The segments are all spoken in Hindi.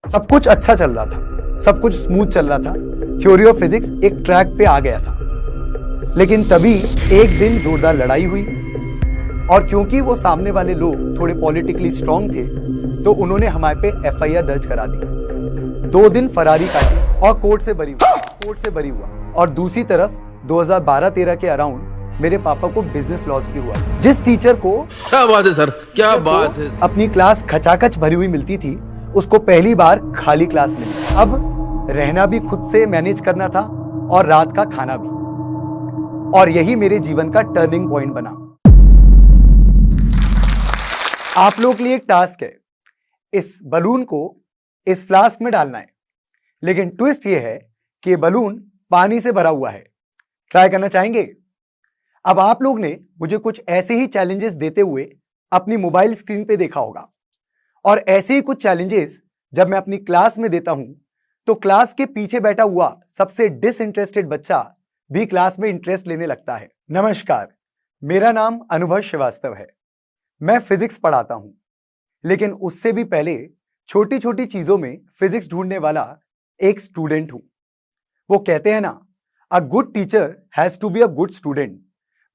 सब कुछ अच्छा चल रहा था, सब कुछ स्मूथ चल रहा था। थ्योरी ऑफ फिजिक्स एक ट्रैक पे आ गया था। लेकिन तभी एक दिन जोरदार लड़ाई हुई और क्योंकि वो सामने वाले लोग थोड़े पॉलिटिकली स्ट्रांग थे तो उन्होंने हमारे पे एफआईआर दर्ज करा दी। 2 दिन फरारी काटी और कोर्ट से बरी हुआ। और दूसरी तरफ 2012-13 के अराउंड मेरे पापा को बिजनेस लॉस भी हुआ। जिस टीचर को क्या बात है सर, क्या बात है। अपनी क्लास खचाखच भरी हुई मिलती थी उसको पहली बार खाली क्लास मिली। अब रहना भी खुद से मैनेज करना था और रात का खाना भी। और यही मेरे जीवन का टर्निंग पॉइंट बना। आप लोग के लिए एक टास्क है, इस बलून को इस फ्लास्क में डालना है। लेकिन ट्विस्ट ये है कि ये बलून पानी से भरा हुआ है। ट्राई करना चाहेंगे? अब आप लोग ने मुझे कुछ ऐसे ही चैलेंजेस देते हुए अपनी मोबाइल स्क्रीन पे देखा होगा और ऐसे ही कुछ चैलेंजेस जब मैं अपनी क्लास में देता हूं तो क्लास के पीछे बैठा हुआ सबसे डिसइंटरेस्टेड बच्चा भी क्लास में इंटरेस्ट लेने लगता है। नमस्कार, मेरा नाम अनुभव श्रीवास्तव है। मैं फिजिक्स पढ़ाता हूं, लेकिन उससे भी पहले छोटी छोटी चीजों में फिजिक्स ढूंढने वाला एक स्टूडेंट हूं। वो कहते हैं ना, a good teacher has to be a good student.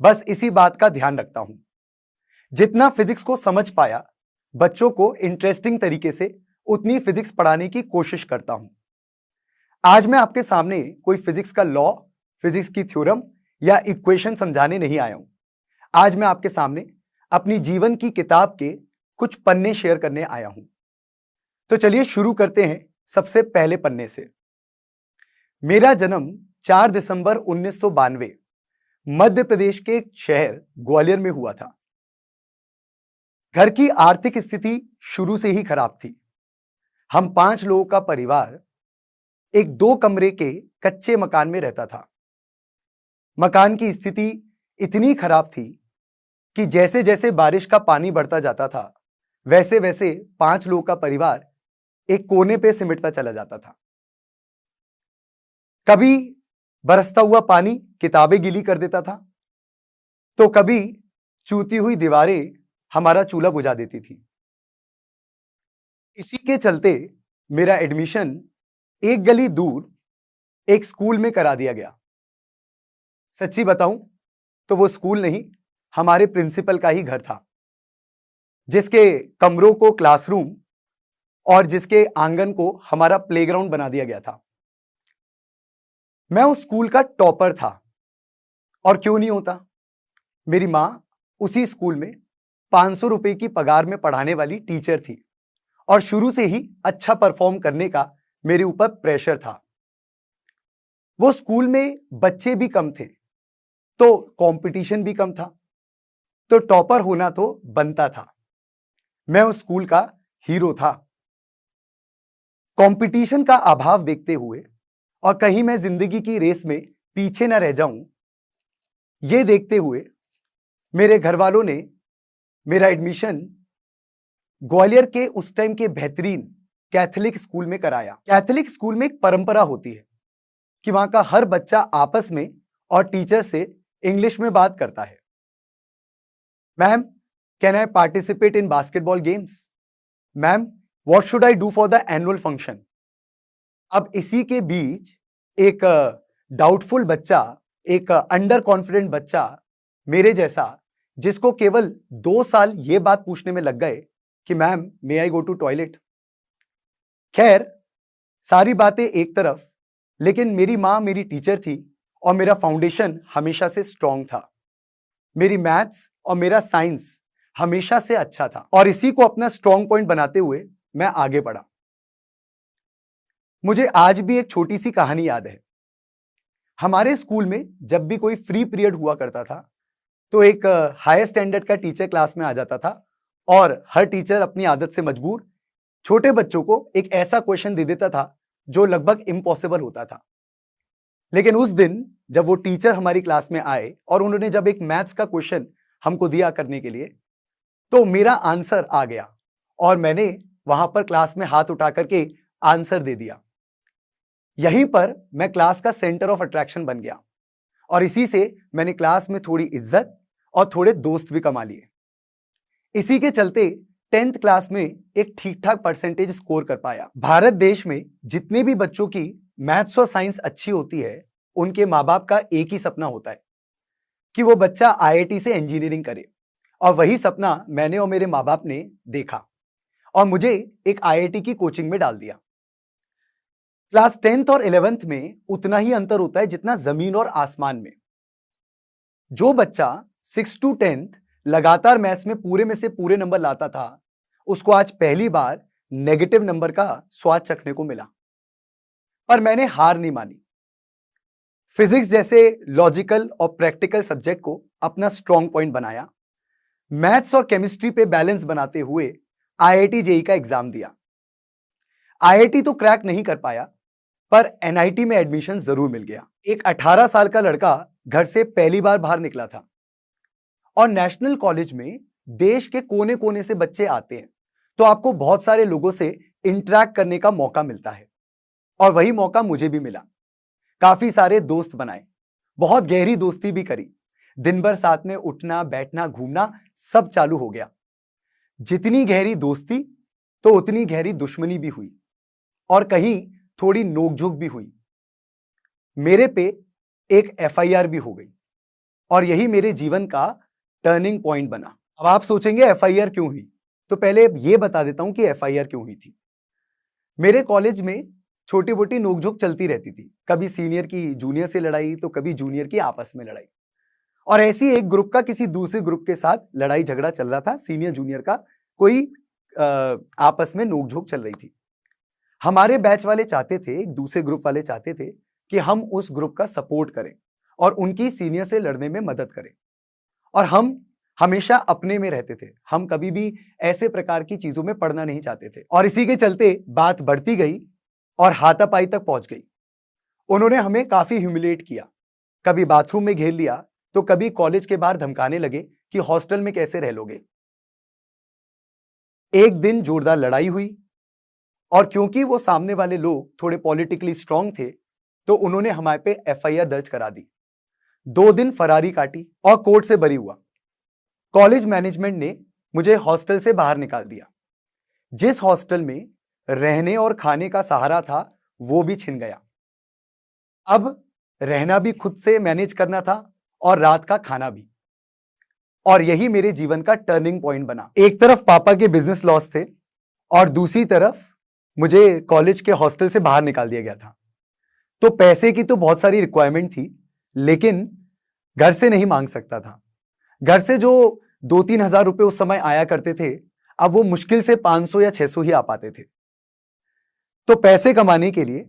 बस इसी बात का ध्यान रखता हूं। जितना फिजिक्स को समझ पाया, बच्चों को इंटरेस्टिंग तरीके से उतनी फिजिक्स पढ़ाने की कोशिश करता हूं। आज मैं आपके सामने कोई फिजिक्स का लॉ, फिजिक्स की थ्योरम या इक्वेशन समझाने नहीं आया हूं। आज मैं आपके सामने अपनी जीवन की किताब के कुछ पन्ने शेयर करने आया हूं। तो चलिए शुरू करते हैं सबसे पहले पन्ने से। मेरा जन्म 4 दिसंबर 1992 मध्य प्रदेश के एक शहर ग्वालियर में हुआ था। घर की आर्थिक स्थिति शुरू से ही खराब थी। हम 5 लोगों का परिवार एक 2 कमरे के कच्चे मकान में रहता था। मकान की स्थिति इतनी खराब थी कि जैसे जैसे बारिश का पानी बढ़ता जाता था वैसे वैसे 5 लोगों का परिवार एक कोने पे सिमटता चला जाता था। कभी बरसता हुआ पानी किताबें गीली कर देता था तो कभी चूती हुई दीवारें हमारा चूल्हा बुझा देती थी। इसी के चलते मेरा एडमिशन एक गली दूर एक स्कूल में करा दिया गया। सच्ची बताऊं तो वो स्कूल नहीं, हमारे प्रिंसिपल का ही घर था, जिसके कमरों को क्लासरूम और जिसके आंगन को हमारा प्लेग्राउंड बना दिया गया था। मैं उस स्कूल का टॉपर था और क्यों नहीं होता। मेरी मां उसी स्कूल में 500 रुपए की पगार में पढ़ाने वाली टीचर थी और शुरू से ही अच्छा परफॉर्म करने का मेरे ऊपर प्रेशर था। वो स्कूल में बच्चे भी कम थे तो कंपटीशन भी कम था, तो टॉपर होना तो बनता था। मैं उस स्कूल का हीरो था। कंपटीशन का अभाव देखते हुए और कहीं मैं जिंदगी की रेस में पीछे न रह जाऊं, ये देखते हुए मेरे घर वालों ने मेरा एडमिशन ग्वालियर के उस टाइम के बेहतरीन कैथोलिक स्कूल में कराया। कैथोलिक स्कूल में एक परंपरा होती है कि वहां का हर बच्चा आपस में और टीचर से इंग्लिश में बात करता है। Ma'am, can I participate in basketball games? Ma'am, what should I do for the annual function? अब इसी के बीच एक डाउटफुल बच्चा, एक अंडर कॉन्फिडेंट बच्चा मेरे जैसा, जिसको केवल 2 साल ये बात पूछने में लग गए कि ma'am, may I go to toilet? खैर, सारी बातें एक तरफ, लेकिन मेरी मां मेरी टीचर थी और मेरा फाउंडेशन हमेशा से स्ट्रांग था। मेरी मैथ्स और मेरा साइंस हमेशा से अच्छा था और इसी को अपना स्ट्रांग पॉइंट बनाते हुए मैं आगे बढ़ा। मुझे आज भी एक छोटी सी कहानी याद है। हमारे स्कूल में जब भी कोई फ्री पीरियड हुआ करता था तो एक हायर स्टैंडर्ड का टीचर क्लास में आ जाता था और हर टीचर अपनी आदत से मजबूर छोटे बच्चों को एक ऐसा क्वेश्चन दे देता था जो लगभग इम्पॉसिबल होता था। लेकिन उस दिन जब वो टीचर हमारी क्लास में आए और उन्होंने जब एक मैथ्स का क्वेश्चन हमको दिया करने के लिए, तो मेरा आंसर आ गया और मैंने वहां पर क्लास में हाथ उठा करके आंसर दे दिया। यहीं पर मैं क्लास का सेंटर ऑफ अट्रैक्शन बन गया और इसी से मैंने क्लास में थोड़ी इज्जत और थोड़े दोस्त भी कमा लिए। इसी के चलते 10th क्लास में एक ठीक ठाक परसेंटेज स्कोर कर पाया। भारत देश में जितने भी बच्चों की मैथ्स और साइंस अच्छी होती है, उनके माँ बाप का एक ही सपना होता है कि वो बच्चा IIT से इंजीनियरिंग करे, और वही सपना मैंने और मेरे माँ बाप ने देखा और मुझे एक IIT की कोचिंग में डाल दिया। क्लास 10th और 11th में उतना ही अंतर होता है जितना जमीन और आसमान में। जो बच्चा 6 to 10th लगातार मैथ्स में पूरे से पूरे नंबर लाता था, उसको आज पहली बार नेगेटिव नंबर का स्वाद चखने को मिला। पर मैंने हार नहीं मानी। फिजिक्स जैसे लॉजिकल और प्रैक्टिकल सब्जेक्ट को अपना स्ट्रॉन्ग पॉइंट बनाया। मैथ्स और केमिस्ट्री पे बैलेंस बनाते हुए IIT JEE का एग्जाम दिया। IIT तो क्रैक नहीं कर पाया, पर NIT में एडमिशन जरूर मिल गया। एक 18 साल का लड़का घर से पहली बार बाहर निकला था, और नेशनल कॉलेज में देश के कोने कोने से बच्चे आते हैं, तो आपको बहुत सारे लोगों से इंटरेक्ट करने का मौका मिलता है, और वही मौका मुझे भी मिला। काफी सारे दोस्त बनाए, बहुत गहरी दोस्ती भी करी। दिन भर साथ में उठना बैठना घूमना सब चालू हो गया। जितनी गहरी दोस्ती तो उतनी गहरी दुश्मनी भी हुई, और कहीं थोड़ी नोकझोंक भी हुई। मेरे पे एक FIR भी हो गई, और यही मेरे जीवन का टर्निंग पॉइंट बना। अब आप सोचेंगे FIR क्यों हुई, तो पहले ये बता देता हूं कि FIR क्यों हुई थी। मेरे कॉलेज में छोटी मोटी नोकझोंक चलती रहती थी, कभी सीनियर की जूनियर से लड़ाई, तो कभी जूनियर की आपस में लड़ाई, और ऐसी एक ग्रुप का किसी दूसरे ग्रुप के साथ लड़ाई झगड़ा चल रहा था। सीनियर जूनियर का कोई आपस में नोकझोंक चल रही थी। हमारे बैच वाले चाहते थे, एक दूसरे ग्रुप वाले चाहते थे कि हम उस ग्रुप का सपोर्ट करें और उनकी सीनियर से लड़ने में मदद करें, और हम हमेशा अपने में रहते थे। हम कभी भी ऐसे प्रकार की चीजों में पड़ना नहीं चाहते थे, और इसी के चलते बात बढ़ती गई और हाथापाई तक पहुंच गई। उन्होंने हमें काफी ह्यूमिलेट किया, कभी बाथरूम में घेर लिया, तो कभी कॉलेज के बाहर धमकाने लगे कि हॉस्टल में कैसे रह लोगे। एक दिन जोरदार लड़ाई हुई, और क्योंकि वो सामने वाले लोग थोड़े पॉलिटिकली स्ट्रांग थे, तो उन्होंने हमारे पे FIR दर्ज करा दी। 2 दिन फरारी काटी और कोर्ट से बरी हुआ। कॉलेज मैनेजमेंट ने मुझे हॉस्टल से बाहर निकाल दिया। जिस हॉस्टल में रहने और खाने का सहारा था, वो भी छिन गया। अब रहना भी खुद से मैनेज करना था, और रात का खाना भी, और यही मेरे जीवन का टर्निंग पॉइंट बना। एक तरफ पापा के बिजनेस लॉस थे, और दूसरी तरफ मुझे कॉलेज के हॉस्टल से बाहर निकाल दिया गया था। तो पैसे की तो बहुत सारी रिक्वायरमेंट थी, लेकिन घर से नहीं मांग सकता था। घर से जो 2-3 हजार रुपए उस समय आया करते थे, अब वो मुश्किल से 500 या 600 ही आ पाते थे। तो पैसे कमाने के लिए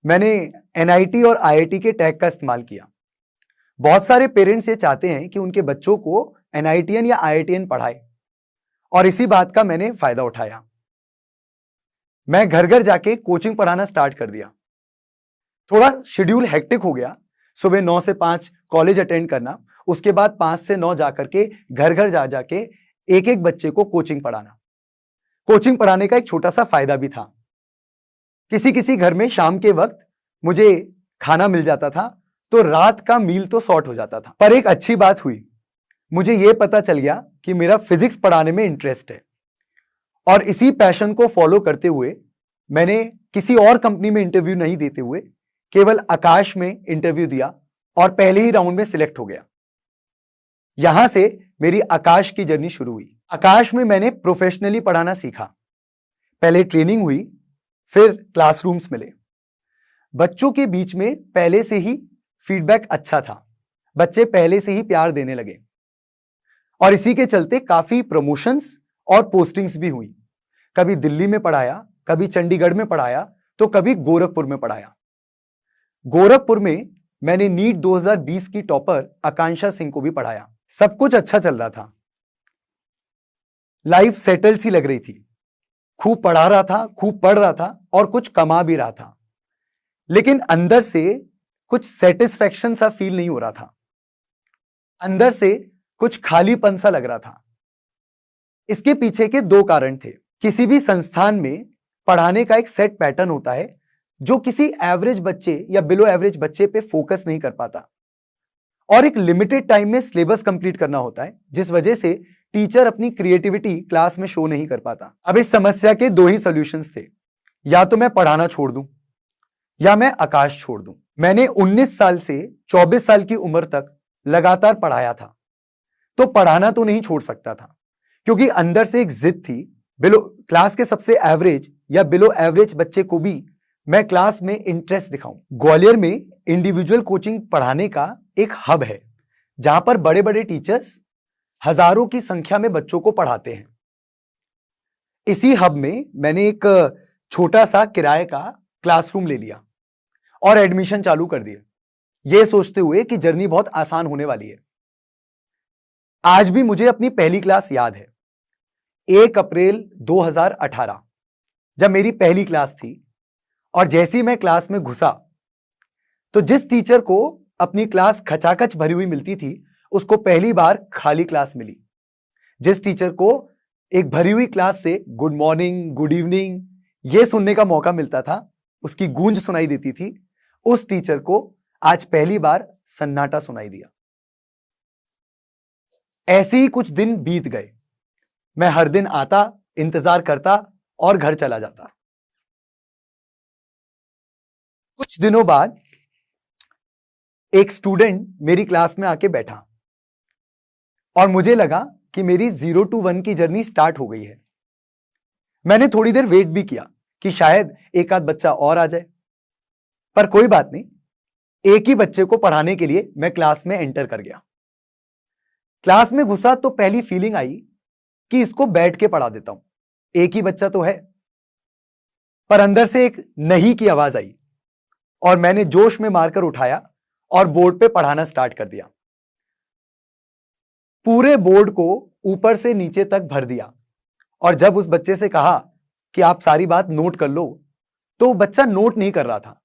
मैंने NIT और IIT के टैग का इस्तेमाल किया। बहुत सारे पेरेंट्स ये चाहते हैं कि उनके बच्चों को NITian या IITian पढ़ाए, और इसी बात का मैंने फायदा उठाया। मैं घर घर जाके कोचिंग पढ़ाना स्टार्ट कर दिया। थोड़ा शेड्यूल हेक्टिक हो गया। सुबह 9 से 5 कॉलेज अटेंड करना, उसके बाद 5 से 9 जाकर के घर घर जा जाके एक एक बच्चे को कोचिंग पढ़ाना। कोचिंग पढ़ाने का एक छोटा सा फायदा भी था, किसी किसी घर में शाम के वक्त मुझे खाना मिल जाता था, तो रात का मील तो सॉर्ट हो जाता था। पर एक अच्छी बात हुई, मुझे यह पता चल गया कि मेरा फिजिक्स पढ़ाने में इंटरेस्ट है, और इसी पैशन को फॉलो करते हुए मैंने किसी और कंपनी में इंटरव्यू नहीं देते हुए केवल आकाश में इंटरव्यू दिया, और पहले ही राउंड में सिलेक्ट हो गया। यहां से मेरी आकाश की जर्नी शुरू हुई। आकाश में मैंने प्रोफेशनली पढ़ाना सीखा। पहले ट्रेनिंग हुई, फिर क्लासरूम्स मिले। बच्चों के बीच में पहले से ही फीडबैक अच्छा था, बच्चे पहले से ही प्यार देने लगे, और इसी के चलते काफी प्रमोशंस और पोस्टिंग्स भी हुई। कभी दिल्ली में पढ़ाया, कभी चंडीगढ़ में पढ़ाया, तो कभी गोरखपुर में पढ़ाया। गोरखपुर में मैंने नीट 2020 की टॉपर आकांक्षा सिंह को भी पढ़ाया। सब कुछ अच्छा चल रहा था, लाइफ सेटल सी लग रही थी। खूब पढ़ा रहा था, खूब पढ़ रहा था, और कुछ कमा भी रहा था, लेकिन अंदर से कुछ सेटिस्फैक्शन सा फील नहीं हो रहा था। अंदर से कुछ खालीपन सा लग रहा था। इसके पीछे के 2 कारण थे। किसी भी संस्थान में पढ़ाने का एक सेट पैटर्न होता है, जो किसी एवरेज बच्चे या बिलो एवरेज बच्चे पे फोकस नहीं कर पाता, और एक लिमिटेड टाइम में सिलेबस कंप्लीट करना होता है, जिस वजह से टीचर अपनी क्रिएटिविटी क्लास में शो नहीं कर पाता। अब इस समस्या के दो ही सॉल्यूशंस थे, या तो मैं पढ़ाना छोड़ दूं या मैं आकाश छोड़ दूं। मैंने 19 साल से 24 साल की उम्र तक लगातार पढ़ाया था, तो पढ़ाना तो नहीं छोड़ सकता था, क्योंकि अंदर से एक जिद थी बिलो क्लास के सबसे एवरेज या बिलो एवरेज बच्चे को भी मैं क्लास में इंटरेस्ट दिखाऊं। ग्वालियर में इंडिविजुअल कोचिंग पढ़ाने का एक हब है, जहां पर बड़े बड़े टीचर्स हजारों की संख्या में बच्चों को पढ़ाते हैं। इसी हब में मैंने एक छोटा सा किराए का क्लासरूम ले लिया और एडमिशन चालू कर दिए, यह सोचते हुए कि जर्नी बहुत आसान होने वाली है। आज भी मुझे अपनी पहली क्लास याद है, 1 अप्रैल 2018, जब मेरी पहली क्लास थी। और जैसे ही मैं क्लास में घुसा तो जिस टीचर को अपनी क्लास खचाखच भरी हुई मिलती थी, उसको पहली बार खाली क्लास मिली। जिस टीचर को एक भरी हुई क्लास से गुड मॉर्निंग, गुड इवनिंग ये सुनने का मौका मिलता था, उसकी गूंज सुनाई देती थी, उस टीचर को आज पहली बार सन्नाटा सुनाई दिया। ऐसे ही कुछ दिन बीत गए। मैं हर दिन आता, इंतजार करता और घर चला जाता। कुछ दिनों बाद एक स्टूडेंट मेरी क्लास में आके बैठा और मुझे लगा कि मेरी 0 to 1 की जर्नी स्टार्ट हो गई है। मैंने थोड़ी देर वेट भी किया कि शायद एक आध बच्चा और आ जाए, पर कोई बात नहीं, एक ही बच्चे को पढ़ाने के लिए मैं क्लास में एंटर कर गया। क्लास में घुसा तो पहली फीलिंग आई कि इसको बैठ के पढ़ा देता हूं, एक ही बच्चा तो है। पर अंदर से एक नहीं की आवाज आई और मैंने जोश में मारकर उठाया और बोर्ड पे पढ़ाना स्टार्ट कर दिया। पूरे बोर्ड को ऊपर से नीचे तक भर दिया और जब उस बच्चे से कहा कि आप सारी बात नोट कर लो, तो वो बच्चा नोट नहीं कर रहा था।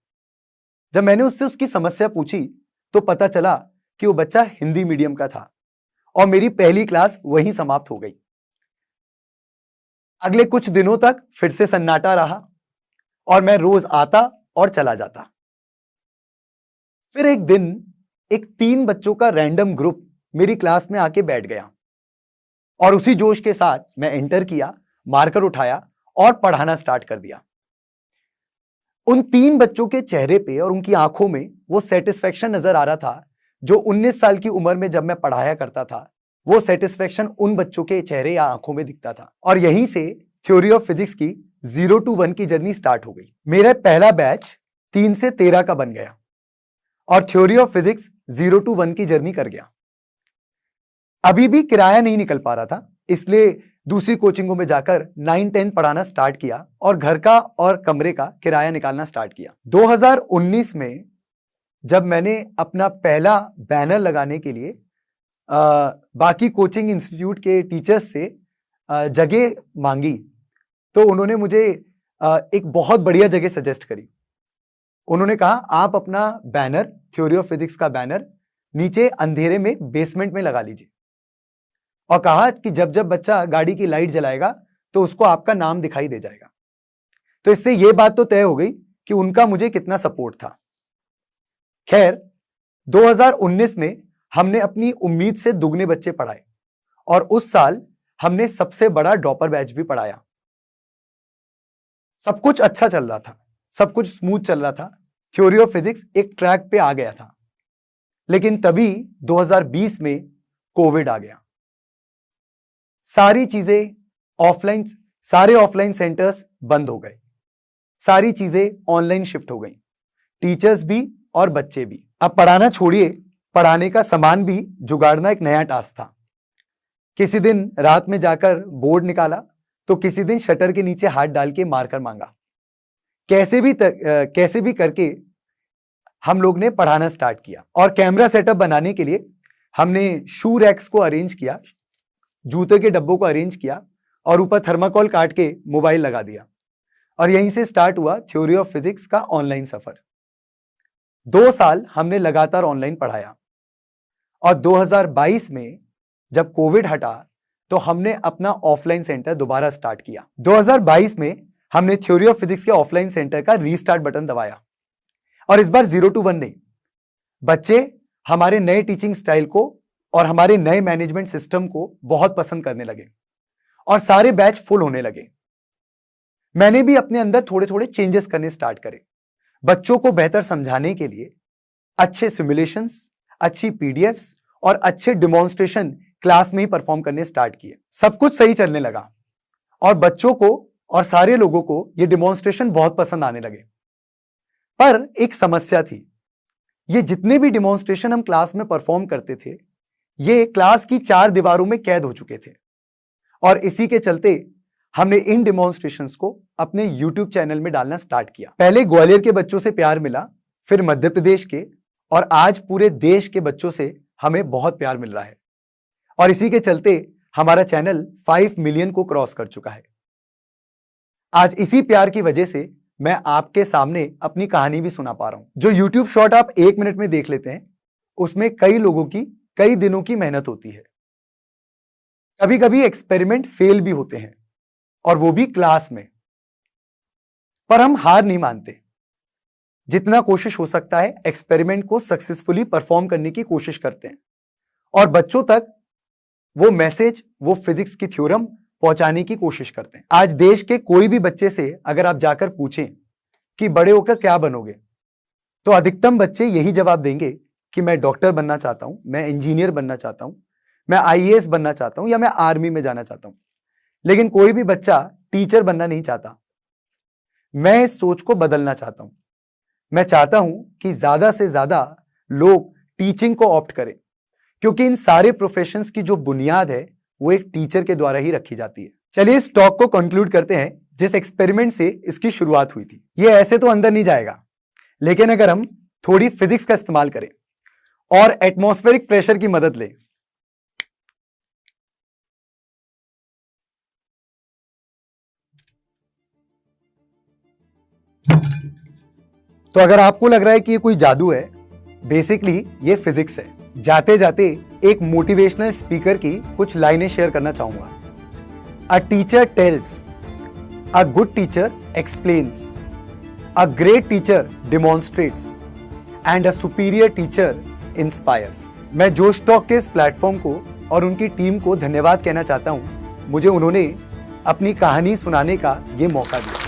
जब मैंने उससे उसकी समस्या पूछी तो पता चला कि वो बच्चा हिंदी मीडियम का था और मेरी पहली क्लास वहीं समाप्त हो गई। अगले कुछ दिनों तक फिर से सन्नाटा रहा और मैं रोज आता और चला जाता। फिर एक दिन एक 3 बच्चों का रैंडम ग्रुप मेरी क्लास में आके बैठ गया और उसी जोश के साथ मैं एंटर किया, मार्कर उठाया और पढ़ाना स्टार्ट कर दिया। उन 3 बच्चों के चेहरे पे और उनकी आंखों में वो सेटिस्फेक्शन नजर आ रहा था जो 19 साल की उम्र में जब मैं पढ़ाया करता था, वो सेटिस्फेक्शन उन बच्चों के चेहरे या आंखों में दिखता था। और यहीं से थ्योरी ऑफ फिजिक्स की 0 to 1 की जर्नी स्टार्ट हो गई। मेरा पहला बैच 3 से 13 का बन गया और थ्योरी ऑफ फिजिक्स 0 to 1 की जर्नी कर गया। अभी भी किराया नहीं निकल पा रहा था, इसलिए दूसरी कोचिंगों में जाकर 9-10 पढ़ाना स्टार्ट किया और घर का और कमरे का किराया निकालना स्टार्ट किया। 2019 में जब मैंने अपना पहला बैनर लगाने के लिए बाकी कोचिंग इंस्टीट्यूट के टीचर्स से जगह मांगी, तो उन्होंने मुझे एक बहुत बढ़िया जगह सजेस्ट करी। उन्होंने कहा आप अपना बैनर, थ्योरी ऑफ फिजिक्स का बैनर नीचे अंधेरे में बेसमेंट में लगा लीजिए और कहा कि जब जब बच्चा गाड़ी की लाइट जलाएगा तो उसको आपका नाम दिखाई दे जाएगा। तो इससे यह बात तो तय हो गई कि उनका मुझे कितना सपोर्ट था। खैर 2019 में हमने अपनी उम्मीद से दुगने बच्चे पढ़ाए और उस साल हमने सबसे बड़ा ड्रॉपर बैच भी पढ़ाया। सब कुछ अच्छा चल रहा था, सब कुछ स्मूथ चल रहा था, थ्योरी ऑफ फिजिक्स एक ट्रैक पे आ गया था। लेकिन तभी 2020 में कोविड आ गया। सारी चीजें ऑफलाइन, सारे ऑफलाइन सेंटर्स बंद हो गए, सारी चीजें ऑनलाइन शिफ्ट हो गई, टीचर्स भी और बच्चे भी। अब पढ़ाना छोड़िए, पढ़ाने का सामान भी जुगाड़ना एक नया टास्क था। किसी दिन रात में जाकर बोर्ड निकाला तो किसी दिन शटर के नीचे हाथ डाल के मार्कर मांगा। कैसे भी करके हम लोग ने पढ़ाना स्टार्ट किया और कैमरा सेटअप बनाने के लिए हमने शू रैक्स को अरेंज किया, जूते के डब्बों को अरेंज किया और ऊपर थर्माकोल काट के मोबाइल लगा दिया और यहीं से स्टार्ट हुआ थ्योरी ऑफ फिजिक्स का ऑनलाइन सफर। 2 साल हमने लगातार ऑनलाइन पढ़ाया और 2022 में जब कोविड हटा तो हमने अपना ऑफलाइन सेंटर दोबारा स्टार्ट किया। 2022 में हमने थ्योरी ऑफ फिजिक्स के ऑफलाइन सेंटर का रीस्टार्ट बटन दबाया और इस बार 0 to 1 नहीं, बच्चे हमारे नए टीचिंग स्टाइल को और हमारे नए मैनेजमेंट सिस्टम को बहुत पसंद करने लगे और सारे बैच फुल होने लगे। मैंने भी अपने अंदर थोड़े थोड़े चेंजेस करने स्टार्ट करे। बच्चों को बेहतर समझाने के लिए अच्छे सिमुलेशंस, अच्छी पीडीएफ्स और अच्छे डिमॉन्स्ट्रेशन क्लास में ही परफॉर्म करने स्टार्ट किए। सब कुछ सही चलने लगा और बच्चों को और सारे लोगों को ये डिमॉन्स्ट्रेशन बहुत पसंद आने लगे। पर एक समस्या थी, ये जितने भी डिमॉन्स्ट्रेशन हम क्लास में परफॉर्म करते थे, ये क्लास की 4 दीवारों में कैद हो चुके थे और इसी के चलते हमने इन डिमॉन्स्ट्रेशंस को अपने YouTube चैनल में डालना स्टार्ट किया। पहले ग्वालियर के बच्चों से प्यार मिला, फिर मध्य प्रदेश के, और आज पूरे देश के बच्चों से हमें बहुत प्यार मिल रहा है और इसी के चलते हमारा चैनल 5 मिलियन को क्रॉस कर चुका है। आज इसी प्यार की वजह से मैं आपके सामने अपनी कहानी भी सुना पा रहा हूं। जो YouTube शॉर्ट आप 1 मिनट में देख लेते हैं, उसमें कई लोगों की कई दिनों की मेहनत होती है। कभी कभी एक्सपेरिमेंट फेल भी होते हैं और वो भी क्लास में, पर हम हार नहीं मानते। जितना कोशिश हो सकता है एक्सपेरिमेंट को सक्सेसफुली परफॉर्म करने की कोशिश करते हैं और बच्चों तक वो मैसेज, वो फिजिक्स की थ्योरम पहुंचाने की कोशिश करते हैं। आज देश के कोई भी बच्चे से अगर आप जाकर पूछें कि बड़े होकर क्या बनोगे, तो अधिकतम बच्चे यही जवाब देंगे कि मैं डॉक्टर बनना चाहता हूं, मैं इंजीनियर बनना चाहता हूं, मैं आईएएस बनना चाहता हूं या मैं आर्मी में जाना चाहता हूं। लेकिन कोई भी बच्चा टीचर बनना नहीं चाहता। मैं इस सोच को बदलना चाहता हूं। मैं चाहता हूं कि ज्यादा से ज्यादा लोग टीचिंग को ऑप्ट करें, क्योंकि इन सारे प्रोफेशंस की जो बुनियाद है वो एक टीचर के द्वारा ही रखी जाती है। चलिए इस टॉक को कंक्लूड करते हैं जिस एक्सपेरिमेंट से इसकी शुरुआत हुई थी। ये ऐसे तो अंदर नहीं जाएगा, लेकिन अगर हम थोड़ी फिजिक्स का इस्तेमाल करें और एटमॉस्फेरिक प्रेशर की मदद लें, तो अगर आपको लग रहा है कि ये कोई जादू है, बेसिकली ये फिजिक्स है। जाते जाते एक मोटिवेशनल स्पीकर की कुछ लाइनें शेयर करना चाहूंगा। A teacher tales, a good teacher explains, a great teacher demonstrates and a superior teacher inspires. मैं जोश टॉक के इस प्लेटफॉर्म को और उनकी टीम को धन्यवाद कहना चाहता हूं। मुझे उन्होंने अपनी कहानी सुनाने का ये मौका दिया।